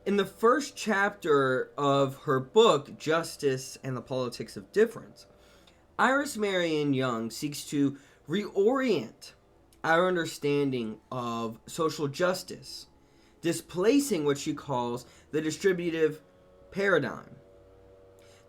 In the first chapter of her book, Justice and the Politics of Difference, Iris Marion Young seeks to reorient our understanding of social justice, displacing what she calls the distributive paradigm.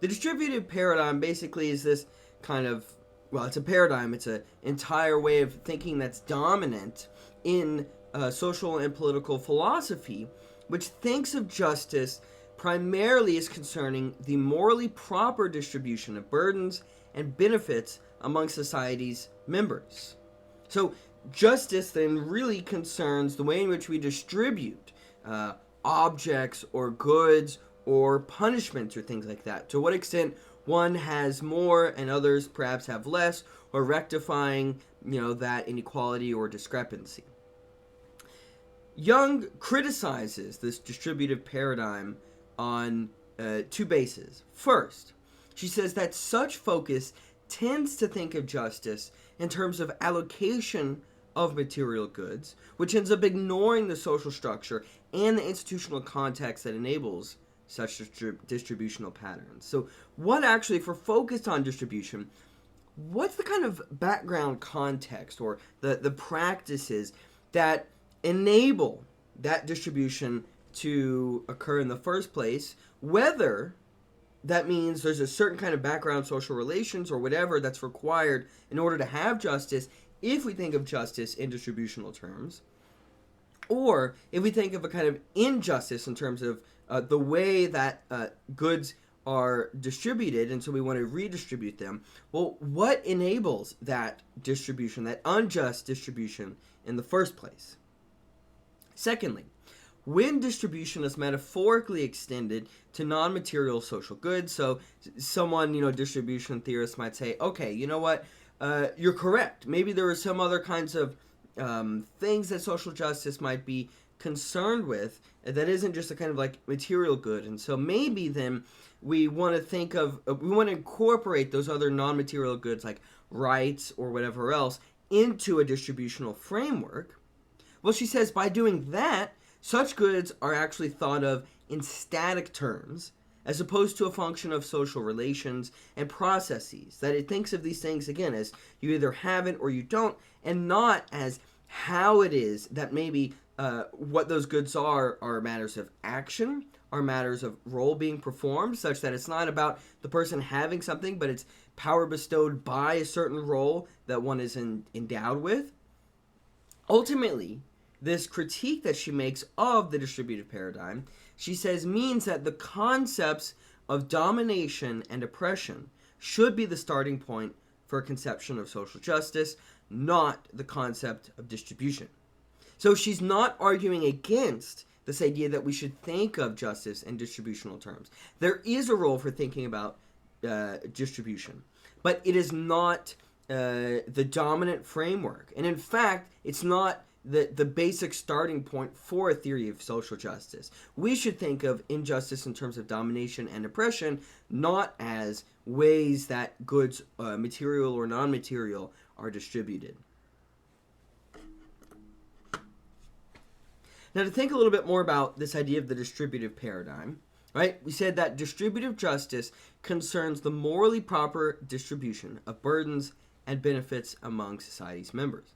The distributive paradigm basically is this kind of, well, it's a paradigm, it's an entire way of thinking that's dominant in social and political philosophy, which thinks of justice primarily as concerning the morally proper distribution of burdens and benefits among society's members. So justice then really concerns the way in which we distribute objects or goods or punishments or things like that. To what extent one has more and others perhaps have less, or rectifying, that inequality or discrepancy. Young criticizes this distributive paradigm on two bases. First, she says that such focus tends to think of justice in terms of allocation of material goods, which ends up ignoring the social structure and the institutional context that enables such distributional patterns. So what actually, if we're focused on distribution, what's the kind of background context or the practices that enable that distribution to occur in the first place, whether that means there's a certain kind of background social relations or whatever that's required in order to have justice, if we think of justice in distributional terms, or if we think of a kind of injustice in terms of the way that goods are distributed, and so we want to redistribute them. Well, what enables that distribution, that unjust distribution in the first place? Secondly, when distribution is metaphorically extended to non-material social goods, so someone, distribution theorists might say, okay, you know what, you're correct. Maybe there are some other kinds of things that social justice might be concerned with that isn't just a kind of like material good. And so maybe then we want to incorporate those other non-material goods like rights or whatever else into a distributional framework. Well, she says by doing that, such goods are actually thought of in static terms as opposed to a function of social relations and processes. That it thinks of these things, again, as you either have it or you don't, and not as how it is that maybe what those goods are matters of action, are matters of role being performed, such that it's not about the person having something, but it's power bestowed by a certain role that one is endowed with. Ultimately, this critique that she makes of the distributive paradigm, she says, means that the concepts of domination and oppression should be the starting point for a conception of social justice, not the concept of distribution. So she's not arguing against this idea that we should think of justice in distributional terms. There is a role for thinking about distribution, but it is not the dominant framework. And in fact, it's not the basic starting point for a theory of social justice. We should think of injustice in terms of domination and oppression, not as ways that goods, material or non-material, are distributed. Now, to think a little bit more about this idea of the distributive paradigm, right? We said that distributive justice concerns the morally proper distribution of burdens and benefits among society's members.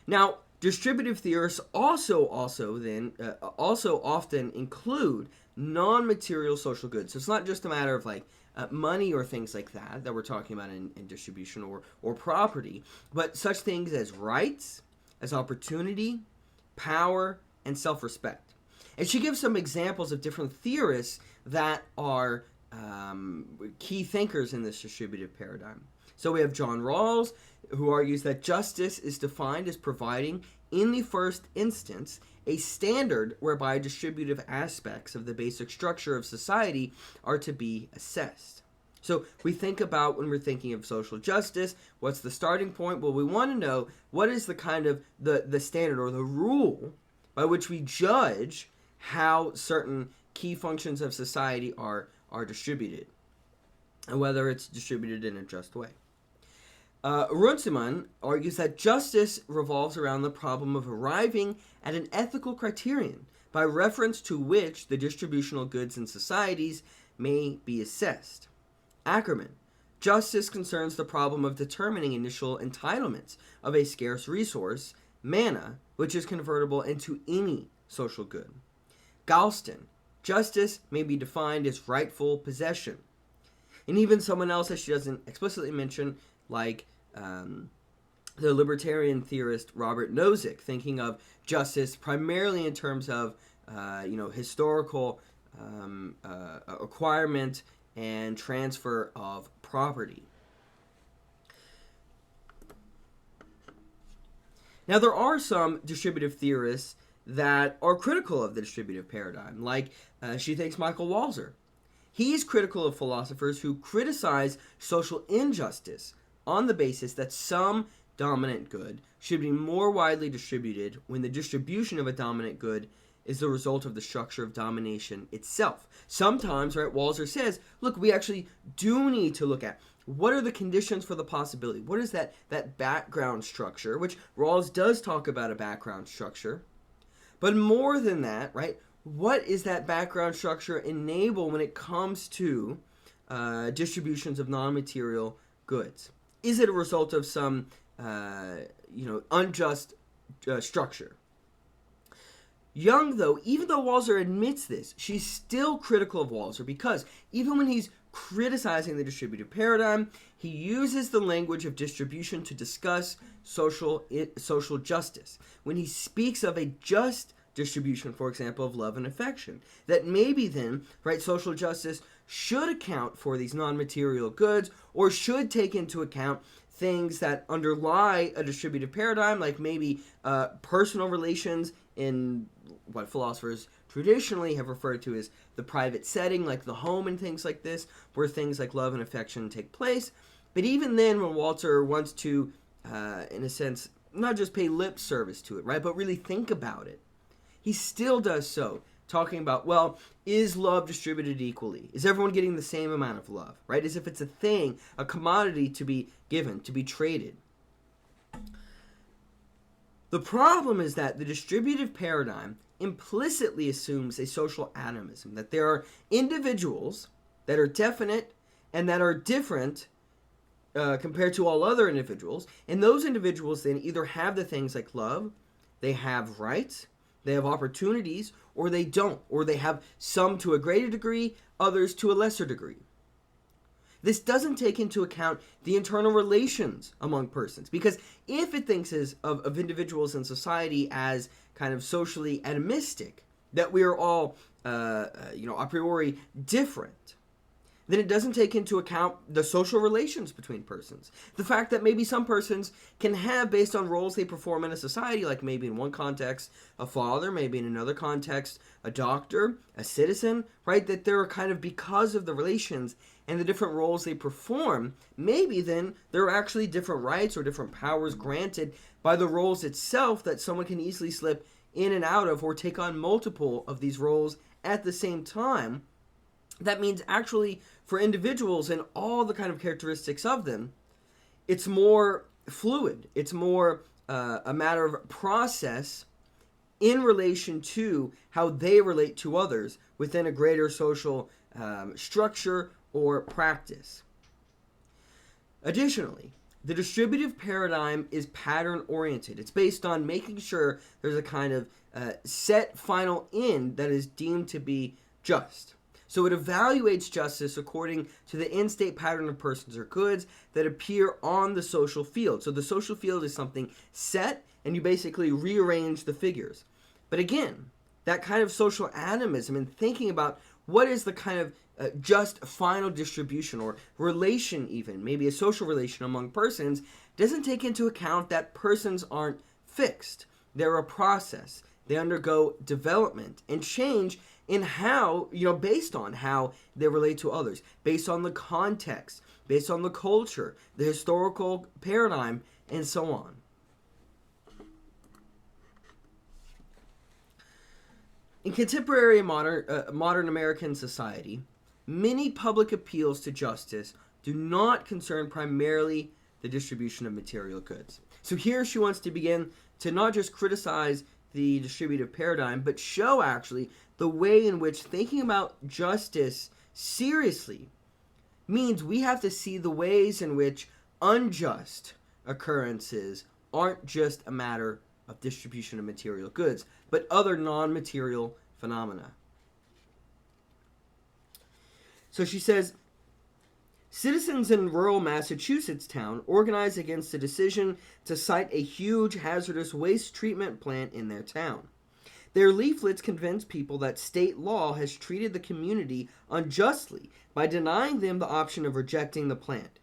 Now, distributive theorists also often include non-material social goods. So it's not just a matter of like money or things like that we're talking about in distribution or property, but such things as rights, as opportunity, power, and self-respect. And she gives some examples of different theorists that are key thinkers in this distributive paradigm. So we have John Rawls, who argues that justice is defined as providing, in the first instance, a standard whereby distributive aspects of the basic structure of society are to be assessed. So we think about, when we're thinking of social justice, what's the starting point? Well, we want to know what is the kind of the standard or the rule by which we judge how certain key functions of society are distributed, and whether it's distributed in a just way. Runciman argues that justice revolves around the problem of arriving at an ethical criterion by reference to which the distributional goods in societies may be assessed. Ackerman, justice concerns the problem of determining initial entitlements of a scarce resource, mana, which is convertible into any social good. Galston, justice may be defined as rightful possession. And even someone else that she doesn't explicitly mention, like the libertarian theorist Robert Nozick, thinking of justice primarily in terms of historical acquirement and transfer of property. Now, there are some distributive theorists that are critical of the distributive paradigm, like she thinks Michael Walser. He is critical of philosophers who criticize social injustice on the basis that some dominant good should be more widely distributed when the distribution of a dominant good is the result of the structure of domination itself. Sometimes, right, Walser says, look, we actually do need to look at what are the conditions for the possibility. What is that background structure, which Rawls does talk about a background structure. But more than that, right, what is that background structure enable when it comes to distributions of non-material goods? Is it a result of some, unjust structure? Young, though, even though Walser admits this, she's still critical of Walser because even when he's criticizing the distributive paradigm, he uses the language of distribution to discuss social justice. When he speaks of a just distribution, for example, of love and affection, that maybe then, right, social justice should account for these non-material goods or should take into account things that underlie a distributive paradigm, like maybe personal relations in what philosophers traditionally have referred to as the private setting, like the home and things like this, where things like love and affection take place. But even then, when Walser wants to, in a sense, not just pay lip service to it, right, but really think about it, he still does so, talking about, well, is love distributed equally? Is everyone getting the same amount of love, right? As if it's a thing, a commodity to be given, to be traded. The problem is that the distributive paradigm implicitly assumes a social atomism, that there are individuals that are definite and that are different compared to all other individuals, and those individuals then either have the things like love, they have rights, they have opportunities, or they don't, or they have some to a greater degree, others to a lesser degree. This doesn't take into account the internal relations among persons, because if it thinks of individuals in society as kind of socially atomistic, that we are all, a priori different, then it doesn't take into account the social relations between persons. The fact that maybe some persons can have, based on roles they perform in a society, like maybe in one context a father, maybe in another context a doctor, a citizen, right? That they're kind of, because of the relations and the different roles they perform, maybe then there are actually different rights or different powers granted by the roles itself that someone can easily slip in and out of or take on multiple of these roles at the same time. That means actually for individuals and all the kind of characteristics of them, it's more fluid. It's more a matter of process in relation to how they relate to others within a greater social structure or practice. Additionally, the distributive paradigm is pattern-oriented. It's based on making sure there's a kind of set final end that is deemed to be just. So it evaluates justice according to the end-state pattern of persons or goods that appear on the social field. So the social field is something set, and you basically rearrange the figures. But again, that kind of social atomism and thinking about what is the kind of just final distribution or relation even, maybe a social relation among persons, doesn't take into account that persons aren't fixed. They're a process. They undergo development and change in how, based on how they relate to others, based on the context, based on the culture, the historical paradigm, and so on. In contemporary modern American society, many public appeals to justice do not concern primarily the distribution of material goods. So here she wants to begin to not just criticize the distributive paradigm, but show actually the way in which thinking about justice seriously means we have to see the ways in which unjust occurrences aren't just a matter of distribution of material goods, but other non-material phenomena. So she says, citizens in rural Massachusetts town organized against the decision to site a huge hazardous waste treatment plant in their town. Their leaflets convince people that state law has treated the community unjustly by denying them the option of rejecting the plant.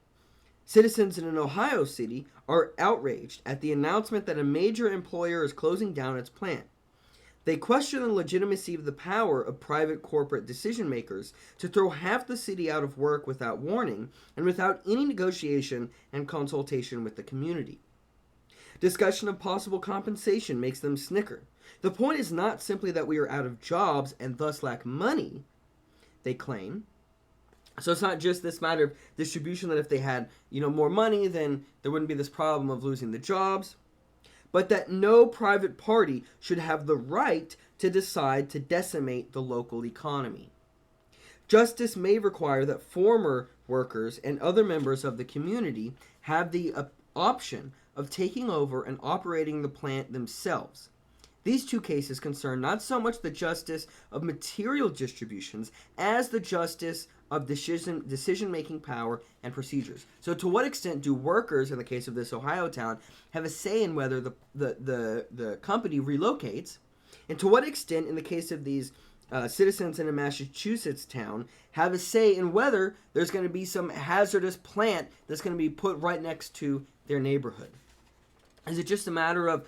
Citizens in an Ohio city are outraged at the announcement that a major employer is closing down its plant. They question the legitimacy of the power of private corporate decision makers to throw half the city out of work without warning and without any negotiation and consultation with the community. Discussion of possible compensation makes them snicker. The point is not simply that we are out of jobs and thus lack money, they claim. So it's not just this matter of distribution that if they had, more money, then there wouldn't be this problem of losing the jobs, but that no private party should have the right to decide to decimate the local economy. Justice may require that former workers and other members of the community have the option of taking over and operating the plant themselves. These two cases concern not so much the justice of material distributions as the justice of decision-making power and procedures. So to what extent do workers, in the case of this Ohio town, have a say in whether the company relocates? And to what extent, in the case of these citizens in a Massachusetts town, have a say in whether there's going to be some hazardous plant that's going to be put right next to their neighborhood? Is it just a matter of,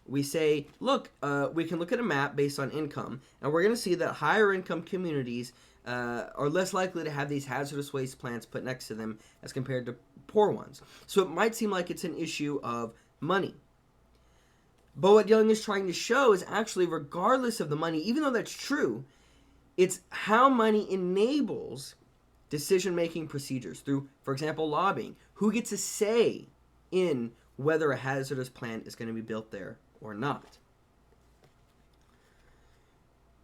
we say, look, we can look at a map based on income, and we're going to see that higher income communities are less likely to have these hazardous waste plants put next to them as compared to poor ones. So it might seem like it's an issue of money. But what Young is trying to show is actually, regardless of the money, even though that's true, it's how money enables decision-making procedures through, for example, lobbying. Who gets a say in whether a hazardous plant is going to be built there or not?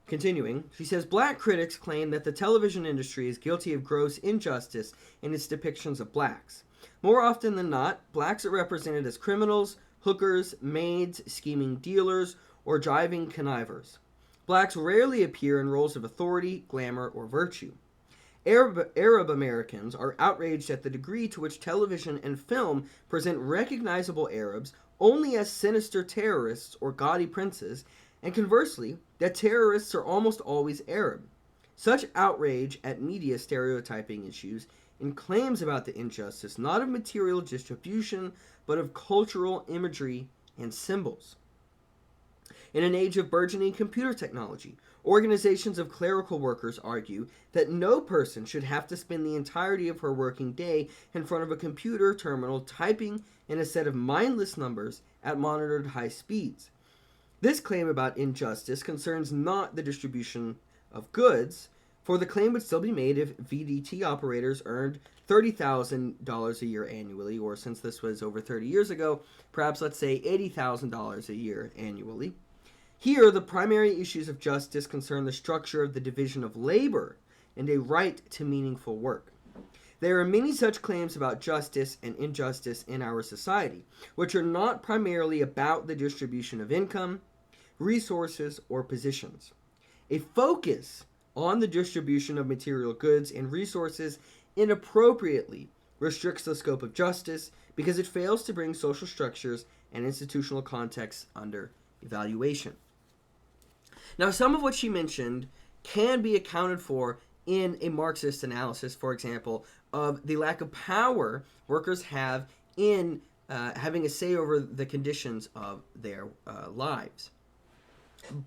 Continuing, she says, black critics claim that the television industry is guilty of gross injustice in its depictions of blacks. More often than not, blacks are represented as criminals, hookers, maids, scheming dealers, or driving connivers. Blacks rarely appear in roles of authority, glamour, or virtue. Arab Americans are outraged at the degree to which television and film present recognizable Arabs only as sinister terrorists or gaudy princes, and conversely, that terrorists are almost always Arab. Such outrage at media stereotyping issues and claims about the injustice not of material distribution, but of cultural imagery and symbols. In an age of burgeoning computer technology, organizations of clerical workers argue that no person should have to spend the entirety of her working day in front of a computer terminal typing in a set of mindless numbers at monitored high speeds. This claim about injustice concerns not the distribution of goods, for the claim would still be made if VDT operators earned $30,000 a year annually, or since this was over 30 years ago, perhaps let's say $80,000 a year annually. Here, the primary issues of justice concern the structure of the division of labor and a right to meaningful work. There are many such claims about justice and injustice in our society, which are not primarily about the distribution of income, resources, or positions. A focus on the distribution of material goods and resources inappropriately restricts the scope of justice because it fails to bring social structures and institutional contexts under evaluation. Now, some of what she mentioned can be accounted for in a Marxist analysis, for example, of the lack of power workers have in having a say over the conditions of their lives.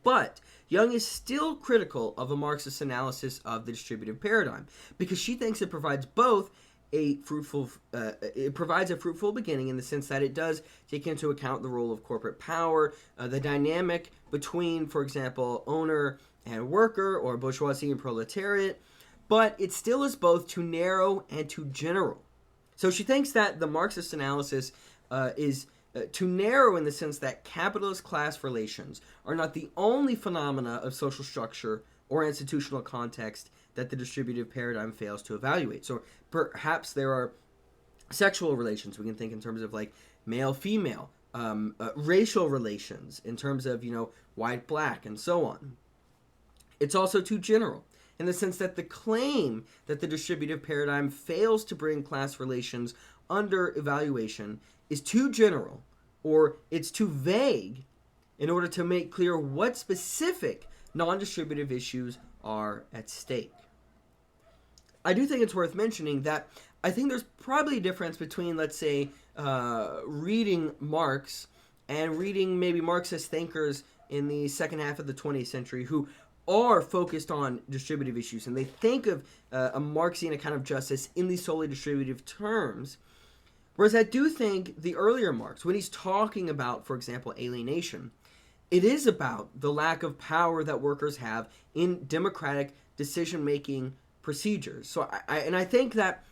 But Young is still critical of a Marxist analysis of the distributive paradigm because she thinks it provides both a fruitful beginning in the sense that it does take into account the role of corporate power, the dynamic between, for example, owner and worker, or bourgeoisie and proletariat, but it still is both too narrow and too general. So she thinks that the Marxist analysis is too narrow in the sense that capitalist class relations are not the only phenomena of social structure or institutional context that the distributive paradigm fails to evaluate. So perhaps there are sexual relations. We can think in terms of like male-female, racial relations in terms of, white-black, and so on. It's also too general in the sense that the claim that the distributive paradigm fails to bring class relations under evaluation is too general, or it's too vague in order to make clear what specific non-distributive issues are at stake. I do think it's worth mentioning that I think there's probably a difference between, let's say, reading Marx and reading maybe Marxist thinkers in the second half of the 20th century who are focused on distributive issues, and they think of a Marxian account of justice in these solely distributive terms. Whereas I do think the earlier Marx, when he's talking about, for example, alienation, it is about the lack of power that workers have in democratic decision-making procedures. So I think that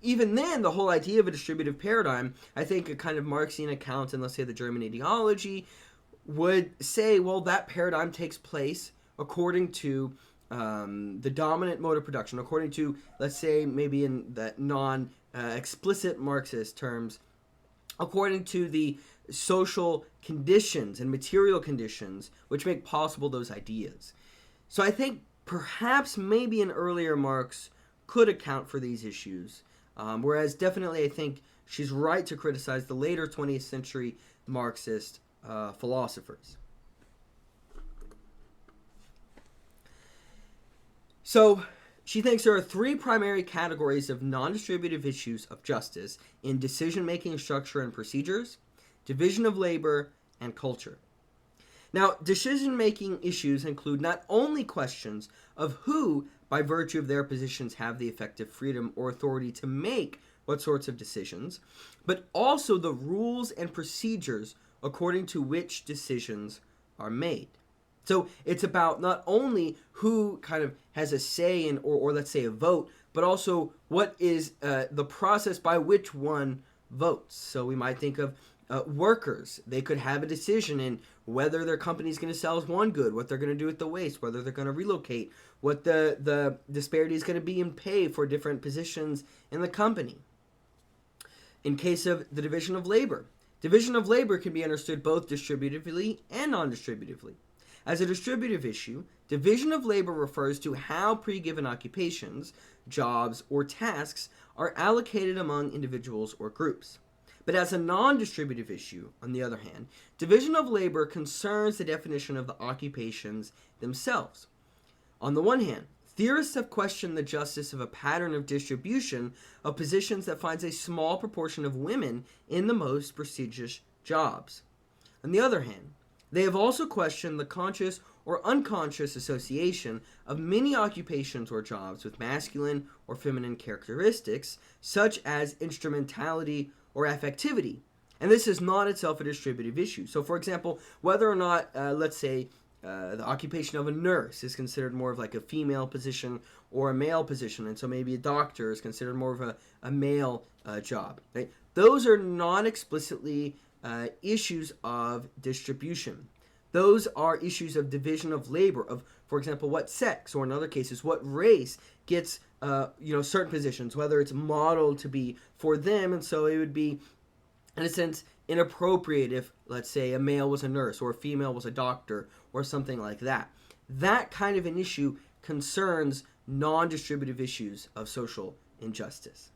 even then, the whole idea of a distributive paradigm, I think a kind of Marxian account in, let's say, the German ideology, would say, well, that paradigm takes place according to the dominant mode of production, according to, let's say, maybe in the non-explicit Marxist terms, according to the social conditions and material conditions which make possible those ideas. So I think perhaps maybe an earlier Marx could account for these issues, whereas definitely I think she's right to criticize the later 20th century Marxist philosophers. So she thinks there are three primary categories of non-distributive issues of justice in decision-making structure and procedures: division of labor, and culture. Now, decision-making issues include not only questions of who, by virtue of their positions, have the effective freedom or authority to make what sorts of decisions, but also the rules and procedures according to which decisions are made. So it's about not only who kind of has a say in, or let's say a vote, but also what is the process by which one votes. So we might think of workers. They could have a decision in whether their company is going to sell one good, what they're going to do with the waste, whether they're going to relocate, what the disparity is going to be in pay for different positions in the company. In case of the division of labor can be understood both distributively and non-distributively. As a distributive issue, division of labor refers to how pre-given occupations, jobs, or tasks are allocated among individuals or groups. But as a non-distributive issue, on the other hand, division of labor concerns the definition of the occupations themselves. On the one hand, theorists have questioned the justice of a pattern of distribution of positions that finds a small proportion of women in the most prestigious jobs. On the other hand, they have also questioned the conscious or unconscious association of many occupations or jobs with masculine or feminine characteristics, such as instrumentality or affectivity. And this is not itself a distributive issue. So, for example, whether or not, let's say, the occupation of a nurse is considered more of like a female position or a male position, and so maybe a doctor is considered more of a male job. Right? Those are not explicitly issues of distribution. Those are issues of division of labor, of, for example, what sex, or in other cases, what race gets certain positions, whether it's modeled to be for them, and so it would be, in a sense, inappropriate if, let's say, a male was a nurse or a female was a doctor or something like that. That kind of an issue concerns non-distributive issues of social injustice.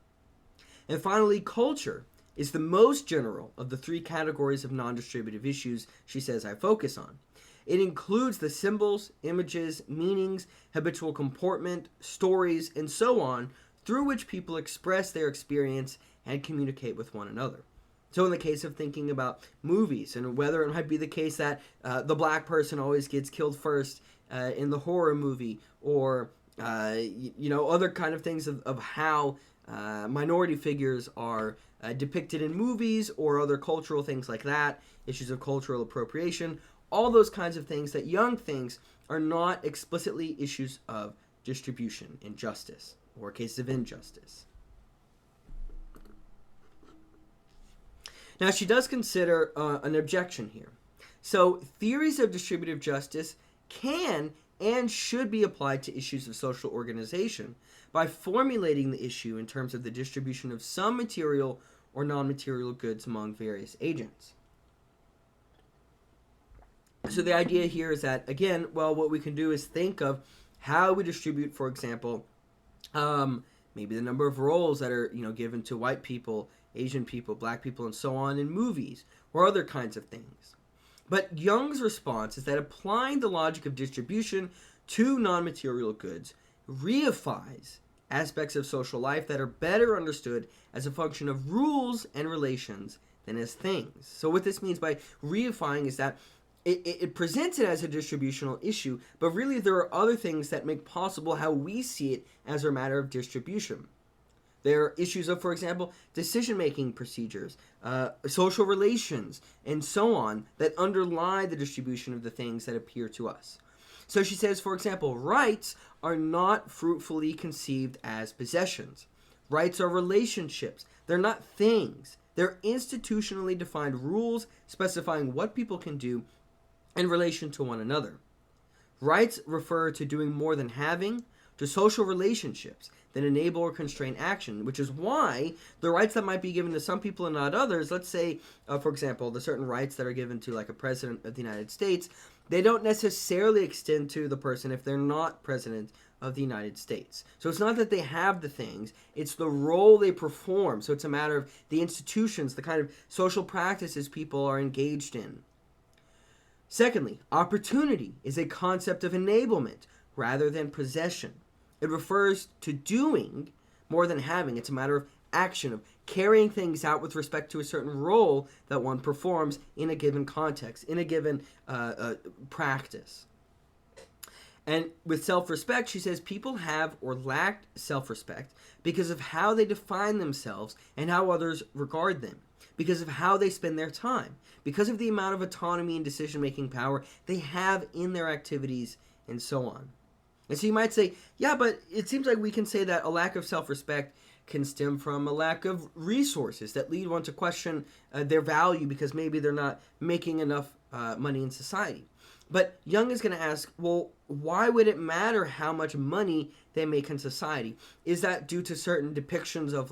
And finally, culture is the most general of the three categories of non-distributive issues she says I focus on. It includes the symbols, images, meanings, habitual comportment, stories, and so on, through which people express their experience and communicate with one another. So in the case of thinking about movies, and whether it might be the case that the black person always gets killed first in the horror movie, or other kind of things of how minority figures are depicted in movies, or other cultural things like that, issues of cultural appropriation, all those kinds of things that Young thinks are not explicitly issues of distribution, injustice, or cases of injustice. Now, she does consider an objection here. So, theories of distributive justice can and should be applied to issues of social organization by formulating the issue in terms of the distribution of some material or non-material goods among various agents. So the idea here is that, again, well, what we can do is think of how we distribute, for example, maybe the number of roles that are, given to white people, Asian people, black people, and so on in movies, or other kinds of things. But Young's response is that applying the logic of distribution to non-material goods reifies aspects of social life that are better understood as a function of rules and relations than as things. So what this means by reifying is that it presents it as a distributional issue, but really there are other things that make possible how we see it as a matter of distribution. There are issues of, for example, decision-making procedures, social relations, and so on that underlie the distribution of the things that appear to us. So she says, for example, rights are not fruitfully conceived as possessions. Rights are relationships. They're not things. They're institutionally defined rules specifying what people can do in relation to one another. Rights refer to doing more than having, to social relationships that enable or constrain action, which is why the rights that might be given to some people and not others, let's say, for example, the certain rights that are given to like a president of the United States, they don't necessarily extend to the person if they're not president of the United States. So it's not that they have the things, it's the role they perform. So it's a matter of the institutions, the kind of social practices people are engaged in. Secondly, opportunity is a concept of enablement rather than possession. It refers to doing more than having. It's a matter of action, of carrying things out with respect to a certain role that one performs in a given context, in a given practice. And with self-respect, she says people have or lack self-respect because of how they define themselves and how others regard them, because of how they spend their time, because of the amount of autonomy and decision-making power they have in their activities, and so on. And so you might say, yeah, but it seems like we can say that a lack of self-respect can stem from a lack of resources that lead one to question their value because maybe they're not making enough money in society. But Young is going to ask, well, why would it matter how much money they make in society? Is that due to certain depictions of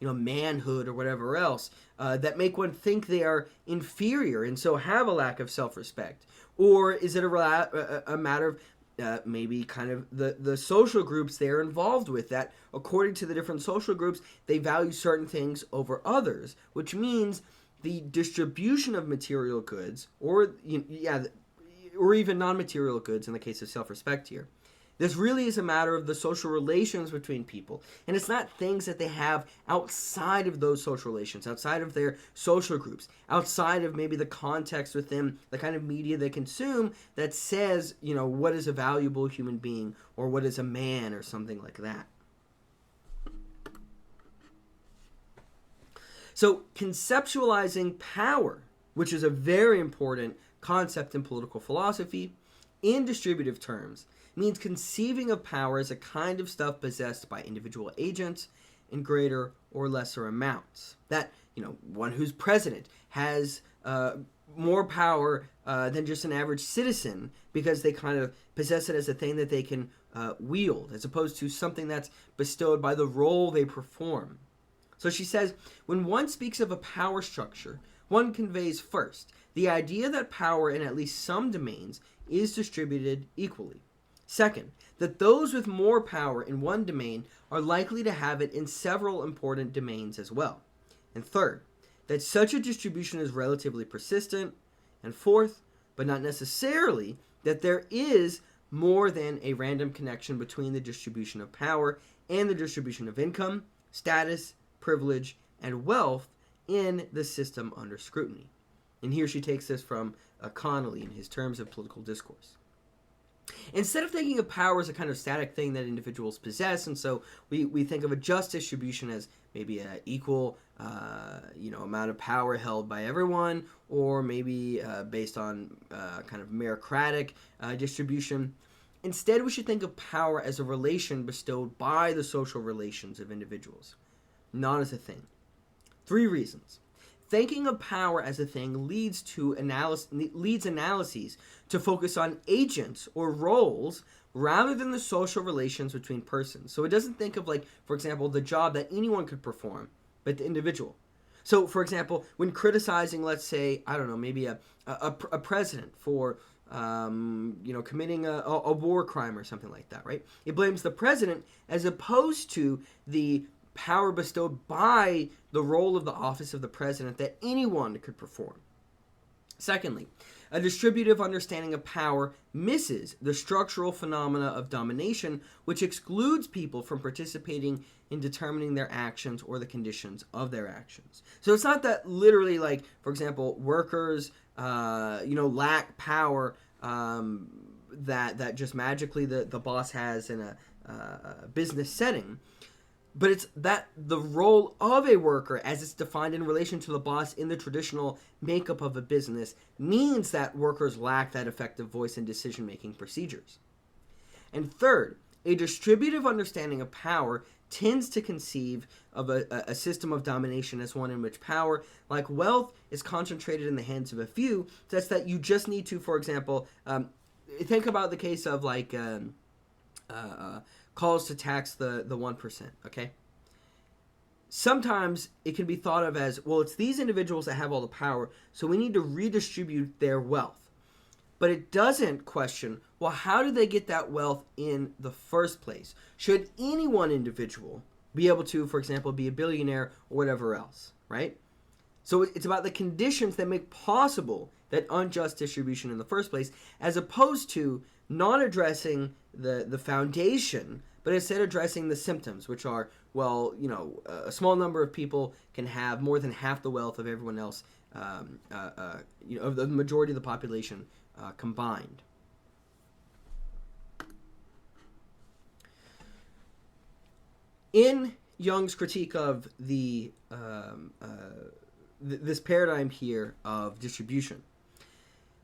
manhood or whatever else that make one think they are inferior and so have a lack of self-respect? Or is it a matter of maybe kind of the social groups they're involved with, that according to the different social groups, they value certain things over others, which means the distribution of material goods or even non-material goods in the case of self-respect here. This really is a matter of the social relations between people. And it's not things that they have outside of those social relations, outside of their social groups, outside of maybe the context within the kind of media they consume that says, what is a valuable human being or what is a man or something like that. So conceptualizing power, which is a very important concept in political philosophy, in distributive terms, means conceiving of power as a kind of stuff possessed by individual agents in greater or lesser amounts. That, one who's president has more power than just an average citizen because they kind of possess it as a thing that they can wield, as opposed to something that's bestowed by the role they perform. So she says, when one speaks of a power structure, one conveys first the idea that power in at least some domains is distributed equally. Second, that those with more power in one domain are likely to have it in several important domains as well. And third, that such a distribution is relatively persistent. And fourth, but not necessarily, that there is more than a random connection between the distribution of power and the distribution of income, status, privilege, and wealth in the system under scrutiny. And here she takes this from Connolly in his Terms of Political Discourse. Instead of thinking of power as a kind of static thing that individuals possess, and so we think of a just distribution as maybe an equal amount of power held by everyone, or maybe based on kind of meritocratic distribution. Instead, we should think of power as a relation bestowed by the social relations of individuals, not as a thing. 3 reasons. thinking of power as a thing leads analyses to focus on agents or roles rather than the social relations between persons. So it doesn't think of, like, for example, the job that anyone could perform, but the individual. So, for example, when criticizing, let's say, I don't know, maybe a president for committing a war crime or something like that, right? It blames the president as opposed to the power bestowed by the role of the office of the president that anyone could perform. Secondly, a distributive understanding of power misses the structural phenomena of domination, which excludes people from participating in determining their actions or the conditions of their actions. So it's not that literally, like, for example, workers, lack power that just magically the boss has in a business setting. But it's that the role of a worker, as it's defined in relation to the boss in the traditional makeup of a business, means that workers lack that effective voice in decision-making procedures. And third, a distributive understanding of power tends to conceive of a system of domination as one in which power, like wealth, is concentrated in the hands of a few, such that you just need to, for example, think about the case of, like, calls to tax the 1%, okay? Sometimes it can be thought of as, well, it's these individuals that have all the power, so we need to redistribute their wealth. But it doesn't question, well, how did they get that wealth in the first place? Should any one individual be able to, for example, be a billionaire or whatever else, right? So it's about the conditions that make possible that unjust distribution in the first place, as opposed to not addressing the foundation, but instead addressing the symptoms, which are, well, a small number of people can have more than half the wealth of everyone else, of the majority of the population combined. In Young's critique of this paradigm here of distribution,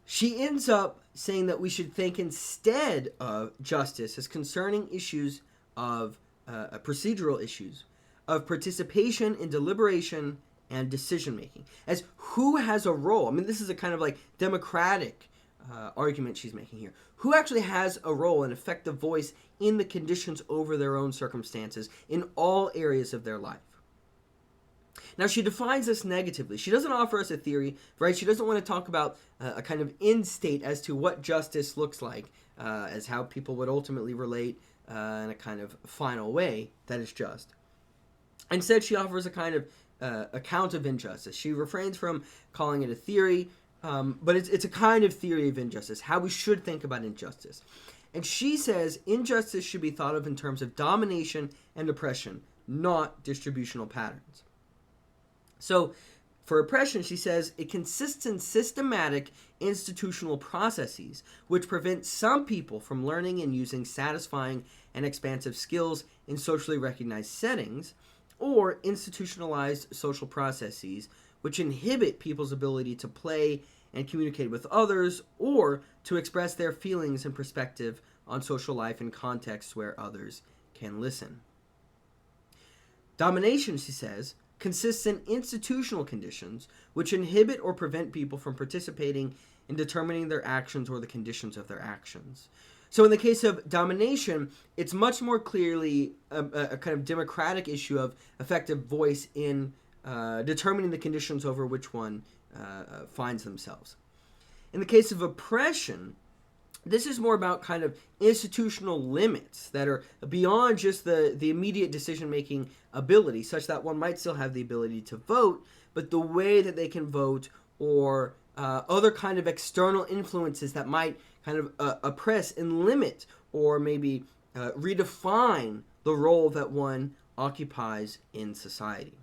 she ends up saying that we should think instead of justice as concerning issues of procedural issues of participation in deliberation and decision making, as who has a role. I mean, this is a kind of like democratic argument she's making here. Who actually has a role, an effective voice in the conditions over their own circumstances in all areas of their life? Now, she defines this negatively. She doesn't offer us a theory, right? She doesn't want to talk about a kind of end state as to what justice looks like, as how people would ultimately relate in a kind of final way that is just. Instead, she offers a kind of account of injustice. She refrains from calling it a theory, but it's a kind of theory of injustice, how we should think about injustice. And she says injustice should be thought of in terms of domination and oppression, not distributional patterns. So, for oppression, she says, it consists in systematic institutional processes which prevent some people from learning and using satisfying and expansive skills in socially recognized settings, or institutionalized social processes which inhibit people's ability to play and communicate with others, or to express their feelings and perspective on social life in contexts where others can listen. Domination, she says, consists in institutional conditions which inhibit or prevent people from participating in determining their actions or the conditions of their actions. So in the case of domination, it's much more clearly a kind of democratic issue of effective voice in determining the conditions over which one finds themselves. In the case of oppression, this is more about kind of institutional limits that are beyond just the immediate decision-making ability, such that one might still have the ability to vote, but the way that they can vote or other kind of external influences that might kind of oppress and limit or maybe redefine the role that one occupies in society.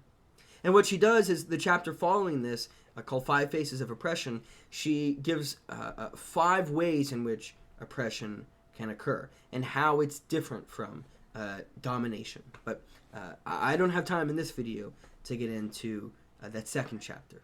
And what she does is the chapter following this, called 5 Faces of Oppression, she gives 5 ways in which oppression can occur and how it's different from domination. But I don't have time in this video to get into that second chapter.